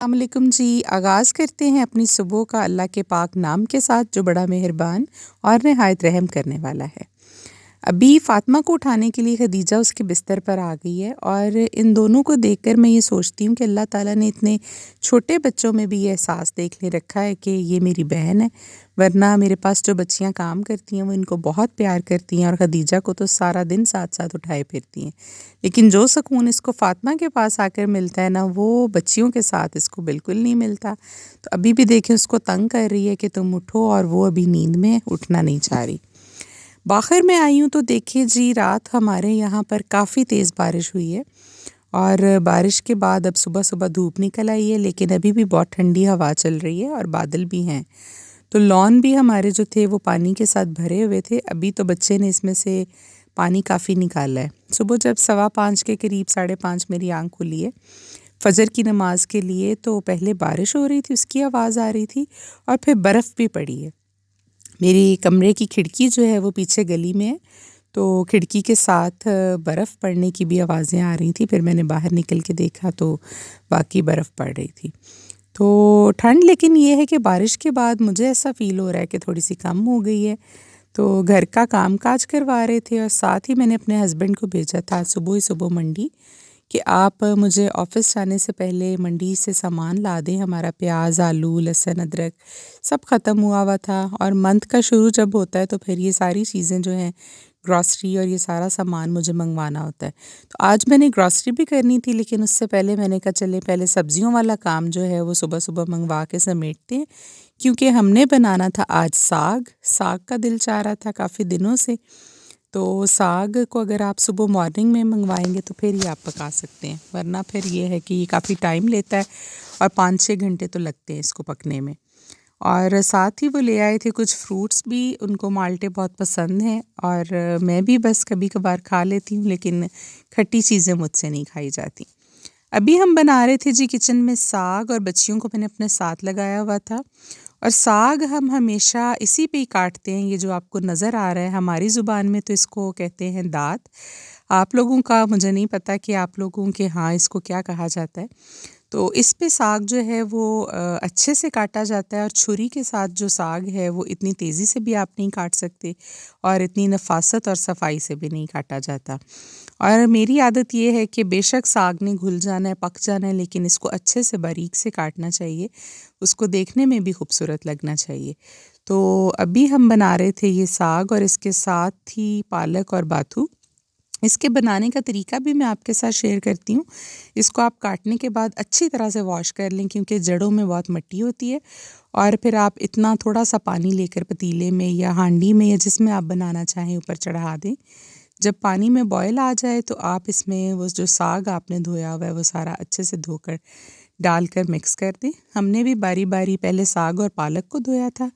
अस्सलामुअलैकुम जी। आगाज़ करते हैं अपनी सुबह का अल्लाह के पाक नाम के साथ जो बड़ा मेहरबान और नहायत रहम करने वाला है। अभी फ़ातिमा को उठाने के लिए खदीजा उसके बिस्तर पर आ गई है और इन दोनों को देखकर मैं ये सोचती हूँ कि अल्लाह ताला ने इतने छोटे बच्चों में भी ये एहसास देख ले रखा है कि ये मेरी बहन है। वरना मेरे पास जो बच्चियाँ काम करती हैं वो इनको बहुत प्यार करती हैं और खदीजा को तो सारा दिन साथ-साथ उठाए फिरती हैं। लेकिन जो सुकून इसको फ़ातिमा के पास आकर मिलता है ना, वो बच्चियों के साथ इसको बिल्कुल नहीं मिलता। तो अभी भी देखें उसको तंग कर रही है कि तुम उठो और वो अभी नींद में है, उठना नहीं चाह रही। बाहर मैं आई हूँ तो देखिए जी, रात हमारे यहाँ पर काफ़ी तेज़ बारिश हुई है और बारिश के बाद अब सुबह-सुबह धूप निकल आई है, लेकिन अभी भी बहुत ठंडी हवा चल रही है और बादल भी हैं। तो लॉन भी हमारे जो थे वो पानी के साथ भरे हुए थे। अभी तो बच्चे ने इसमें से पानी काफ़ी निकाला है। सुबह जब 5:15 के करीब 5:30 मेरी आँख खुली है फ़जर की नमाज़ के लिए, तो पहले बारिश हो रही थी, उसकी आवाज़ आ रही थी और फिर बर्फ़ भी पड़ी है। मेरी कमरे की खिड़की जो है वो पीछे गली में है, तो खिड़की के साथ बर्फ़ पड़ने की भी आवाज़ें आ रही थी। फिर मैंने बाहर निकल के देखा तो वाक़ई बर्फ़ पड़ रही थी। तो ठंड लेकिन ये है कि बारिश के बाद मुझे ऐसा फ़ील हो रहा है कि थोड़ी-सी कम हो गई है। तो घर का काम-काज करवा रहे थे और साथ ही मैंने अपने हस्बैंड को भेजा था सुबह ही सुबह मंडी कि आप मुझे ऑफ़िस जाने से पहले मंडी से सामान ला दें। हमारा प्याज, आलू, लहसुन, अदरक सब ख़त्म हुआ था और मंथ का शुरू जब होता है तो फिर ये सारी चीज़ें जो हैं ग्रॉसरी और ये सारा सामान मुझे मंगवाना होता है। तो आज मैंने ग्रॉसरी भी करनी थी, लेकिन उससे पहले मैंने कहा चले पहले सब्ज़ियों वाला काम जो है वो सुबह-सुबह मंगवा के समेटते हैं, क्योंकि हमने बनाना था आज साग। साग का दिल चाह रहा था काफ़ी दिनों से। तो साग को अगर आप सुबह मॉर्निंग में मंगवाएँगे तो फिर ही आप पका सकते हैं, वरना फिर ये है कि ये काफ़ी टाइम लेता है और 5-6 घंटे तो लगते हैं इसको पकने में। और साथ ही वो ले आए थे कुछ फ्रूट्स भी, उनको माल्टे बहुत पसंद हैं और मैं भी बस कभी-कभार खा लेती हूँ, लेकिन खट्टी चीज़ें मुझसे नहीं खाई जाती। अभी हम बना रहे थे जी किचन में साग और बच्चियों को मैंने अपने साथ लगाया हुआ था और साग हम हमेशा इसी पे ही काटते हैं। ये जो आपको नज़र आ रहा है, हमारी ज़ुबान में तो इसको कहते हैं दाँत। आप लोगों का मुझे नहीं पता कि आप लोगों के यहाँ इसको क्या कहा जाता है। तो इस पे साग जो है वो अच्छे से काटा जाता है और छुरी के साथ जो साग है वो इतनी तेज़ी से भी आप नहीं काट सकते और इतनी नफ़ासत और सफाई से भी नहीं काटा जाता। और मेरी आदत ये है कि बेशक साग ने घुल जाना है, पक जाना है, लेकिन इसको अच्छे से बारीक से काटना चाहिए, उसको देखने में भी खूबसूरत लगना चाहिए। तो अभी हम बना रहे थे ये साग और इसके साथ ही पालक और बाथू। इसके बनाने का तरीका भी मैं आपके साथ शेयर करती हूँ। इसको आप काटने के बाद अच्छी तरह से वॉश कर लें, क्योंकि जड़ों में बहुत मिट्टी होती है और फिर आप इतना थोड़ा-सा पानी लेकर पतीले में या हांडी में या जिसमें आप बनाना चाहें ऊपर चढ़ा दें। जब पानी में बॉयल आ जाए तो आप इसमें वो जो साग आपने धोया हुआ है वो सारा अच्छे से धोकर डालकर मिक्स कर दें। हमने भी बारी-बारी पहले साग और पालक को धोया था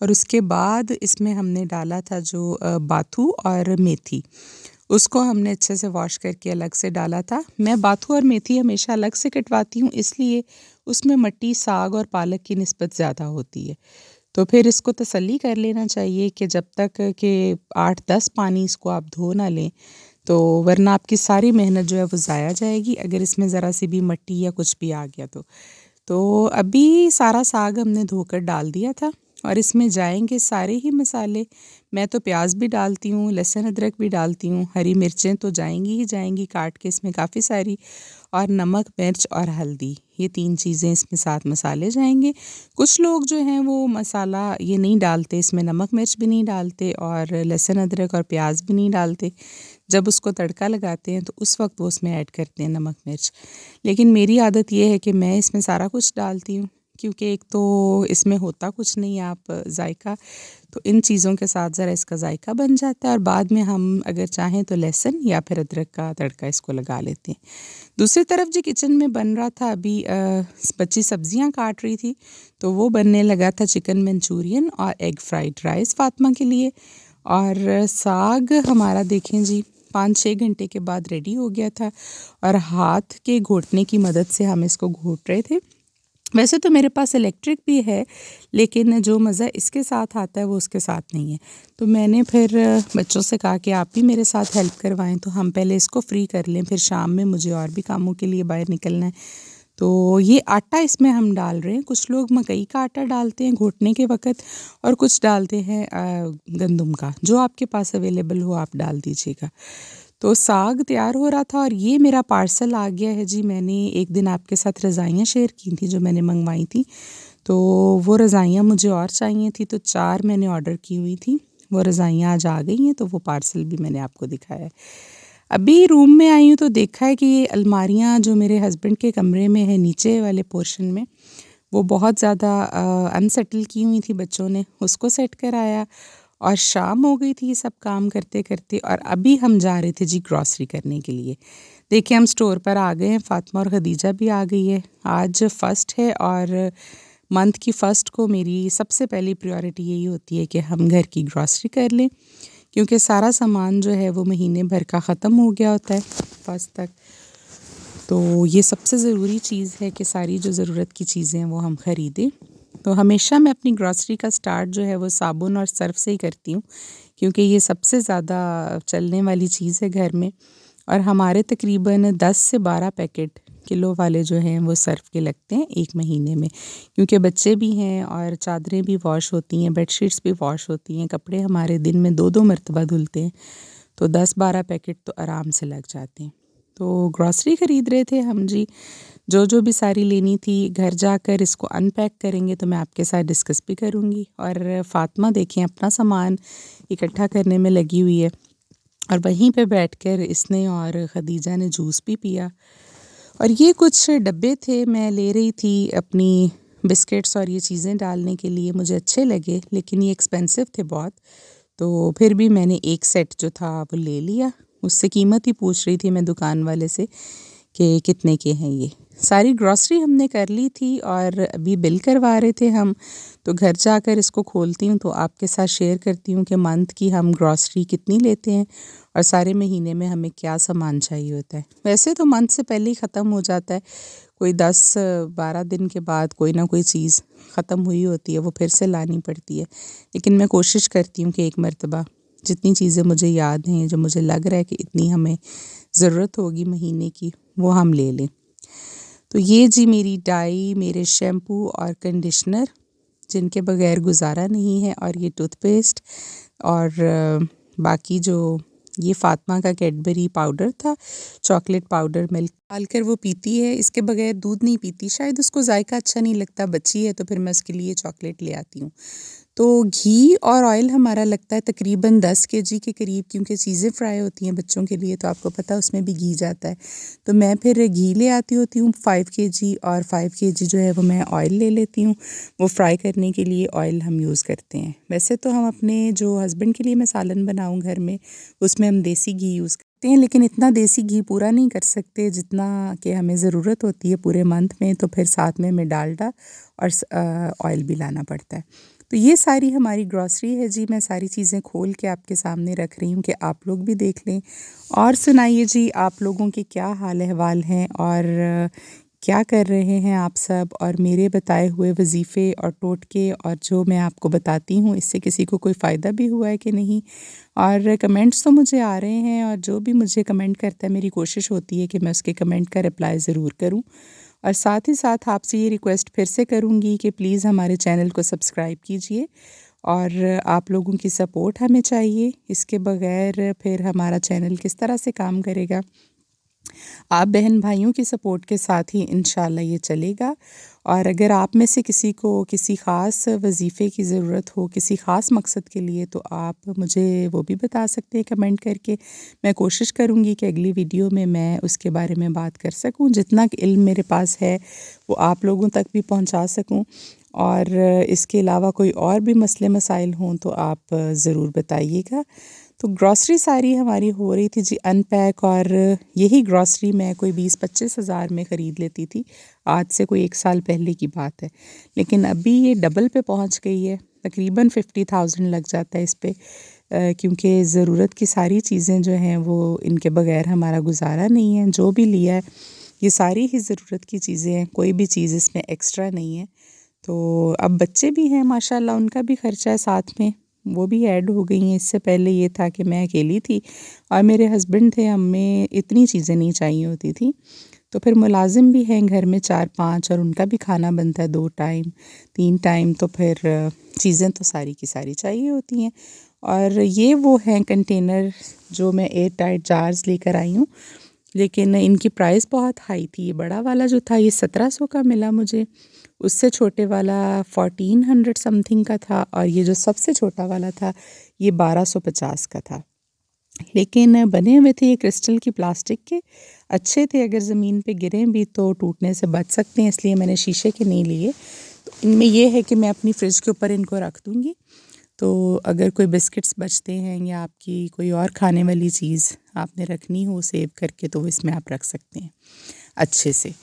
और उसके बाद इसमें हमने डाला था जो बाथू और मेथी। उसको हमने अच्छे से वॉश करके अलग से डाला था। मैं बाथू और मेथी हमेशा अलग से कटवाती हूँ, इसलिए उसमें मिट्टी साग और पालक की निस्बत ज़्यादा होती है। तो फिर इसको तसल्ली कर लेना चाहिए कि जब तक कि 8-10 पानी इसको आप धो ना लें, तो वरना आपकी सारी मेहनत जो है वो ज़ाया जाएगी अगर इसमें ज़रा सी भी मिट्टी या कुछ भी आ गया तो। तो अभी सारा साग हमने धोकर डाल दिया था और इसमें जाएँगे सारे ही मसाले। मैं तो प्याज भी डालती हूँ, लहसुन अदरक भी डालती हूँ, हरी मिर्चें तो जाएँगी ही जाएँगी काट के इसमें काफ़ी सारी, और नमक, मिर्च और हल्दी, ये 3 चीज़ें इसमें साथ मसाले जाएँगे। कुछ लोग जो हैं वो मसाला ये नहीं डालते, इसमें नमक, मिर्च भी नहीं डालते और लहसुन अदरक और प्याज भी नहीं डालते। जब उसको तड़का लगाते हैं तो उस वक़्त वो उसमें ऐड करते हैं नमक, मिर्च। लेकिन मेरी आदत ये है कि मैं इसमें सारा कुछ डालती हूँ, क्योंकि एक तो इसमें होता कुछ नहीं है आप ज़ायका, तो इन चीज़ों के साथ ज़रा इसका ज़ायका बन जाता है और बाद में हम अगर चाहें तो लहसुन या फिर अदरक का तड़का इसको लगा लेते हैं। दूसरी तरफ जी किचन में बन रहा था अभी बच्ची सब्जियां काट रही थी, तो वो बनने लगा था चिकन मंचूरियन और एग फ्राइड राइस फ़ातिमा के लिए। और साग हमारा देखें जी 5-6 घंटे के बाद रेडी हो गया था और हाथ के घोटने की मदद से हम इसको घोट रहे थे। वैसे तो मेरे पास इलेक्ट्रिक भी है, लेकिन जो मज़ा इसके साथ आता है वो उसके साथ नहीं है। तो मैंने फिर बच्चों से कहा कि आप भी मेरे साथ हेल्प करवाएं, तो हम पहले इसको फ्री कर लें, फिर शाम में मुझे और भी कामों के लिए बाहर निकलना है। तो ये आटा इसमें हम डाल रहे हैं। कुछ लोग मकई का आटा डालते हैं घोटने के वक़्त और कुछ डालते हैं गंदम का। जो आपके पास अवेलेबल हो आप डाल दीजिएगा। तो साग तैयार हो रहा था और ये मेरा पार्सल आ गया है जी। मैंने एक दिन आपके साथ रज़ाइयाँ शेयर की थी जो मैंने मंगवाई थी। तो वो रज़ाइयाँ मुझे और चाहिए थी, तो 4 मैंने ऑर्डर की हुई थी। वो रज़ाइयाँ आज आ गई हैं, तो वो पार्सल भी मैंने आपको दिखाया है। अभी रूम में आई हूँ तो देखा है कि ये अलमारियाँ जो मेरे हस्बैंड के कमरे में है नीचे वाले पोर्शन में, वो बहुत ज़्यादा अनसेटल की हुई थी बच्चों ने, उसको सेट कराया और शाम हो गई थी ये सब काम करते-करते और अभी हम जा रहे थे जी ग्रॉसरी करने के लिए। देखिए हम स्टोर पर आ गए हैं, फ़ातिमा और खदीजा भी आ गई है। आज फर्स्ट है और मंथ की फर्स्ट को मेरी सबसे पहली प्रायोरिटी यही होती है कि हम घर की ग्रॉसरी कर लें, क्योंकि सारा सामान जो है वो महीने भर का ख़त्म हो गया होता है फर्स्ट तक। तो ये सबसे ज़रूरी चीज़ है कि सारी जो ज़रूरत की चीज़ें हैं वो हम ख़रीदें। तो हमेशा मैं अपनी ग्रॉसरी का स्टार्ट जो है वो साबुन और सर्फ़ से ही करती हूँ, क्योंकि ये सबसे ज़्यादा चलने वाली चीज़ है घर में। और हमारे तकरीबन 10 से 12 पैकेट किलो वाले जो हैं वो सर्फ़ के लगते हैं 1 महीने में, क्योंकि बच्चे भी हैं और चादरें भी वॉश होती हैं, बेडशीट्स भी वॉश होती हैं, कपड़े हमारे दिन में 2-2 मरतबा धुलते हैं, तो 10-12 पैकेट तो आराम से लग जाते हैं। तो ग्रॉसरी ख़रीद रहे थे हम जी, जो भी सारी लेनी थी। घर जाकर इसको अनपैक करेंगे तो मैं आपके साथ डिस्कस भी करूँगी। और फ़ातिमा देखें अपना सामान इकट्ठा करने में लगी हुई है और वहीं पे बैठकर इसने और खदीजा ने जूस भी पिया। और ये कुछ डब्बे थे, मैं ले रही थी अपनी बिस्किट्स और ये चीज़ें डालने के लिए, मुझे अच्छे लगे लेकिन ये एक्सपेंसिव थे बहुत। तो फिर भी मैंने एक सेट जो था वो ले लिया। उससे कीमत ही पूछ रही थी मैं दुकान वाले से कि कितने के हैं ये। सारी ग्रॉसरी हमने कर ली थी और अभी बिल करवा रहे थे हम। तो घर जाकर इसको खोलती हूँ तो आपके साथ शेयर करती हूँ कि मंथ की हम ग्रॉसरी कितनी लेते हैं और सारे महीने में हमें क्या सामान चाहिए होता है। वैसे तो मंथ से पहले ही ख़त्म हो जाता है, कोई 10-12 दिन के बाद कोई ना कोई चीज़ ख़त्म हुई होती है, वो फिर से लानी पड़ती है। लेकिन मैं कोशिश करती हूँ कि एक मरतबा जितनी चीज़ें मुझे याद हैं, जो मुझे लग रहा है कि इतनी हमें ज़रूरत होगी महीने की, वो हम ले लें। तो ये जी मेरी डाई, मेरे शैम्पू और कंडीशनर जिनके बगैर गुजारा नहीं है, और ये टूथपेस्ट और बाकी जो ये फ़ातिमा का कैडबरी पाउडर था, चॉकलेट पाउडर मिल्क डालकर वो पीती है, इसके बगैर दूध नहीं पीती। शायद उसको जायका अच्छा नहीं लगता, बच्ची है तो फिर मैं उसके लिए चॉकलेट ले आती हूँ। तो घी और ऑयल हमारा लगता है तकरीबन 10 केजी के करीब, क्योंकि चीज़ें फ्राई होती हैं बच्चों के लिए, तो आपको पता है उसमें भी घी जाता है। तो मैं फिर घी ले आती होती हूँ 5 केजी, और 5 केजी जो है वो मैं ऑयल ले लेती हूँ। वो फ्राई करने के लिए ऑयल हम यूज़ करते हैं। वैसे तो हम अपने जो हस्बैंड के लिए मैं सालन बनाऊँ घर में, उसमें हम देसी घी यूज़ करते हैं, लेकिन इतना देसी घी पूरा नहीं कर सकते जितना कि हमें ज़रूरत होती है पूरे मंथ में, तो फिर साथ में हमें डालडा और ऑयल भी लाना पड़ता है। तो ये सारी हमारी ग्रॉसरी है जी। मैं सारी चीज़ें खोल के आपके सामने रख रही हूँ कि आप लोग भी देख लें और सुनाइए जी, आप लोगों के क्या हाल अहवाल हैं और क्या कर रहे हैं आप सब, और मेरे बताए हुए वज़ीफ़े और टोटके और जो मैं आपको बताती हूँ, इससे किसी को कोई फ़ायदा भी हुआ है कि नहीं। और कमेंट्स तो मुझे आ रहे हैं, और जो भी मुझे कमेंट करता है मेरी कोशिश होती है कि मैं उसके कमेंट का रिप्लाई ज़रूर करूँ। और साथ ही साथ आपसे ये रिक्वेस्ट फिर से करूँगी कि प्लीज़ हमारे चैनल को सब्सक्राइब कीजिए, और आप लोगों की सपोर्ट हमें चाहिए। इसके बगैर फिर हमारा चैनल किस तरह से काम करेगा। आप बहन भाइयों की सपोर्ट के साथ ही इंशाल्लाह ये चलेगा। और अगर आप में से किसी को किसी ख़ास वज़ीफ़े की ज़रूरत हो, किसी ख़ास मकसद के लिए, तो आप मुझे वो भी बता सकते हैं कमेंट करके। मैं कोशिश करूँगी कि अगली वीडियो में मैं उसके बारे में बात कर सकूँ, जितना इल्म मेरे पास है वो आप लोगों तक भी पहुँचा सकूँ। और इसके अलावा कोई और भी मसले मसाइल हों तो आप ज़रूर बताइएगा। तो ग्रॉसरी सारी हमारी हो रही थी जी अनपैक, और यही ग्रॉसरी मैं कोई 20-25 हज़ार में ख़रीद लेती थी, आज से कोई 1 साल पहले की बात है। लेकिन अभी ये डबल पे पहुंच गई है, तकरीबन 50,000 लग जाता है इस पे, क्योंकि ज़रूरत की सारी चीज़ें जो हैं वो इनके बगैर हमारा गुजारा नहीं है। जो भी लिया है ये सारी ही ज़रूरत की चीज़ें हैं, कोई भी चीज़ इसमें एक्स्ट्रा नहीं है। तो अब बच्चे भी हैं माशाल्लाह, उनका भी ख़र्चा है साथ में, वो भी ऐड हो गई हैं। इससे पहले ये था कि मैं अकेली थी और मेरे हस्बैंड थे, हमें इतनी चीज़ें नहीं चाहिए होती थी। तो फिर मुलाजिम भी हैं घर में 4-5 और उनका भी खाना बनता है 2 टाइम 3 टाइम, तो फिर चीज़ें तो सारी की सारी चाहिए होती हैं। और ये वो हैं कंटेनर जो मैं एयर टाइट जार्स लेकर आई हूँ, लेकिन इनकी प्राइस बहुत हाई थी। ये बड़ा वाला जो था ये 1700 का मिला मुझे, उससे छोटे वाला 1400 समथिंग का था, और ये जो सबसे छोटा वाला था ये 1250 का था। लेकिन बने हुए थे ये क्रिस्टल की, प्लास्टिक के, अच्छे थे। अगर ज़मीन पे गिरें भी तो टूटने से बच सकते हैं, इसलिए मैंने शीशे के नहीं लिए। तो इनमें ये है कि मैं अपनी फ्रिज के ऊपर इनको रख दूँगी, तो अगर कोई बिस्किट्स बचते हैं या आपकी कोई और खाने वाली चीज़ आपने रखनी हो सेव करके, तो वो इसमें आप रख सकते हैं अच्छे से।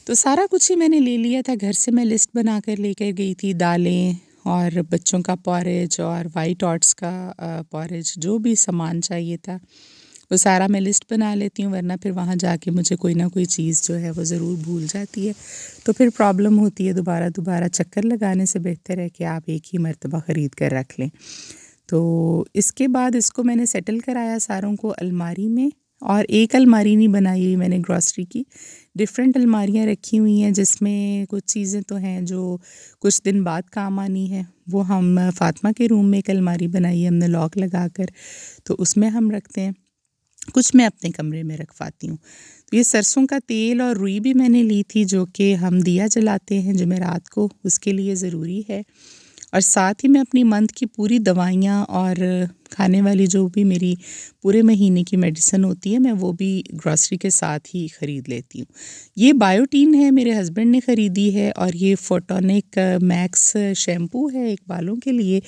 तो सारा कुछ ही मैंने ले लिया था घर से। मैं लिस्ट बना कर लेकर गई थी, दालें और बच्चों का पॉरेज और वाइट ओट्स का पॉरेज, जो भी सामान चाहिए था वो सारा मैं लिस्ट बना लेती हूँ, वरना फिर वहाँ जाके मुझे कोई ना कोई चीज़ जो है वो ज़रूर भूल जाती है, तो फिर प्रॉब्लम होती है। दोबारा दोबारा चक्कर लगाने से बेहतर है कि आप एक ही मर्तबा ख़रीद कर रख लें। तो इसके बाद इसको मैंने सेटल कराया सारों को अलमारी में, और एक अलमारी नहीं बनाई हुई मैंने ग्रॉसरी की, डिफरेंट अलमारियाँ रखी हुई हैं, जिसमें कुछ चीज़ें तो हैं जो कुछ दिन बाद काम आनी है। वो हम फ़ातिमा के रूम में एक अलमारी बनाई है हमने लॉक लगा कर, तो उसमें हम रखते हैं। कुछ मैं अपने कमरे में रखवाती हूँ। तो ये सरसों का तेल और रुई भी मैंने ली थी, जो कि हम दिया जलाते हैं जुमेरात को, उसके लिए ज़रूरी है। और साथ ही मैं अपनी मंथ की पूरी दवाइयाँ और खाने वाली जो भी मेरी पूरे महीने की मेडिसिन होती है, मैं वो भी ग्रॉसरी के साथ ही ख़रीद लेती हूँ। ये बायोटीन है, मेरे हस्बैंड ने ख़रीदी है, और ये फोटोनिक मैक्स शैम्पू है एक बालों के लिए।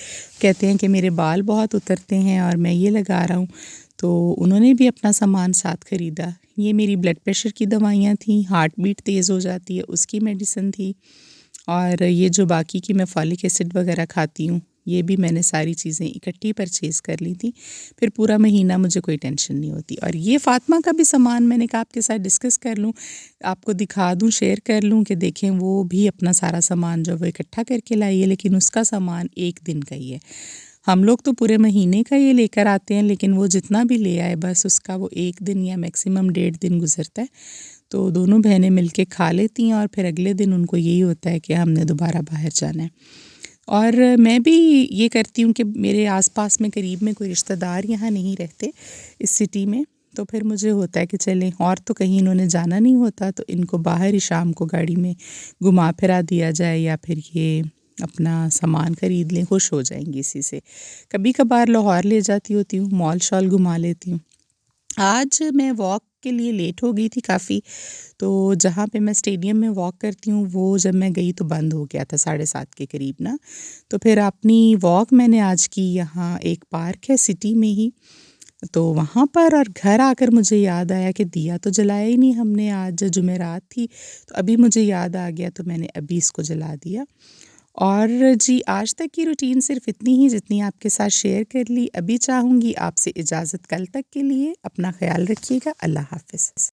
कहते हैं कि मेरे बाल बहुत उतरते हैं और मैं ये लगा रहा हूँ, तो उन्होंने भी अपना सामान साथ ख़रीदा। ये मेरी ब्लड प्रेशर की दवाइयाँ थी, हार्ट बीट तेज़ हो जाती है उसकी मेडिसिन थी, और ये जो बाकी की मैं फॉलिक एसिड वगैरह खाती हूँ, ये भी मैंने सारी चीज़ें इकट्ठी परचेज़ कर ली थी। फिर पूरा महीना मुझे कोई टेंशन नहीं होती। और ये फ़ातिमा का भी सामान मैंने कहा आपके साथ डिस्कस कर लूँ, आपको दिखा दूँ, शेयर कर लूँ कि देखें वो भी अपना सारा सामान जो वो इकट्ठा करके लाई है, लेकिन उसका सामान 1 दिन का ही है। हम लोग तो पूरे महीने का ये लेकर आते हैं, लेकिन वो जितना भी ले आए बस उसका वो 1 दिन या मैक्सिमम 1.5 दिन गुज़रता है। तो दोनों बहनें मिलके खा लेती हैं, और फिर अगले दिन उनको यही होता है कि हमने दोबारा बाहर जाना है। और मैं भी ये करती हूँ कि मेरे आस-पास में करीब में कोई रिश्तेदार यहाँ नहीं रहते इस सिटी में, तो फिर मुझे होता है कि चलें, और तो कहीं इन्होंने जाना नहीं होता, तो इनको बाहर ही शाम को गाड़ी में घुमा फिरा दिया जाए, या फिर ये अपना सामान ख़रीद लें, खुश हो जाएँगी इसी से। कभी-कभार लाहौर ले जाती होती हूँ, मॉल शॉल घुमा लेती हूँ। आज मैं वॉक के लिए लेट हो गई थी काफ़ी, तो जहाँ पे मैं स्टेडियम में वॉक करती हूँ, वो जब मैं गई तो बंद हो गया था 7:30 के करीब ना। तो फिर अपनी वॉक मैंने आज की, यहाँ एक पार्क है सिटी में ही, तो वहाँ पर, और घर आकर मुझे याद आया कि दिया तो जलाया ही नहीं हमने, आज जुमेरात थी, तो अभी मुझे याद आ गया, तो मैंने अभी इसको जला दिया। और जी, आज तक की रूटीन सिर्फ़ इतनी ही जितनी आपके साथ शेयर कर ली। अभी चाहूँगी आपसे इजाज़त कल तक के लिए। अपना ख़्याल रखिएगा। अल्लाह हाफ़िज़।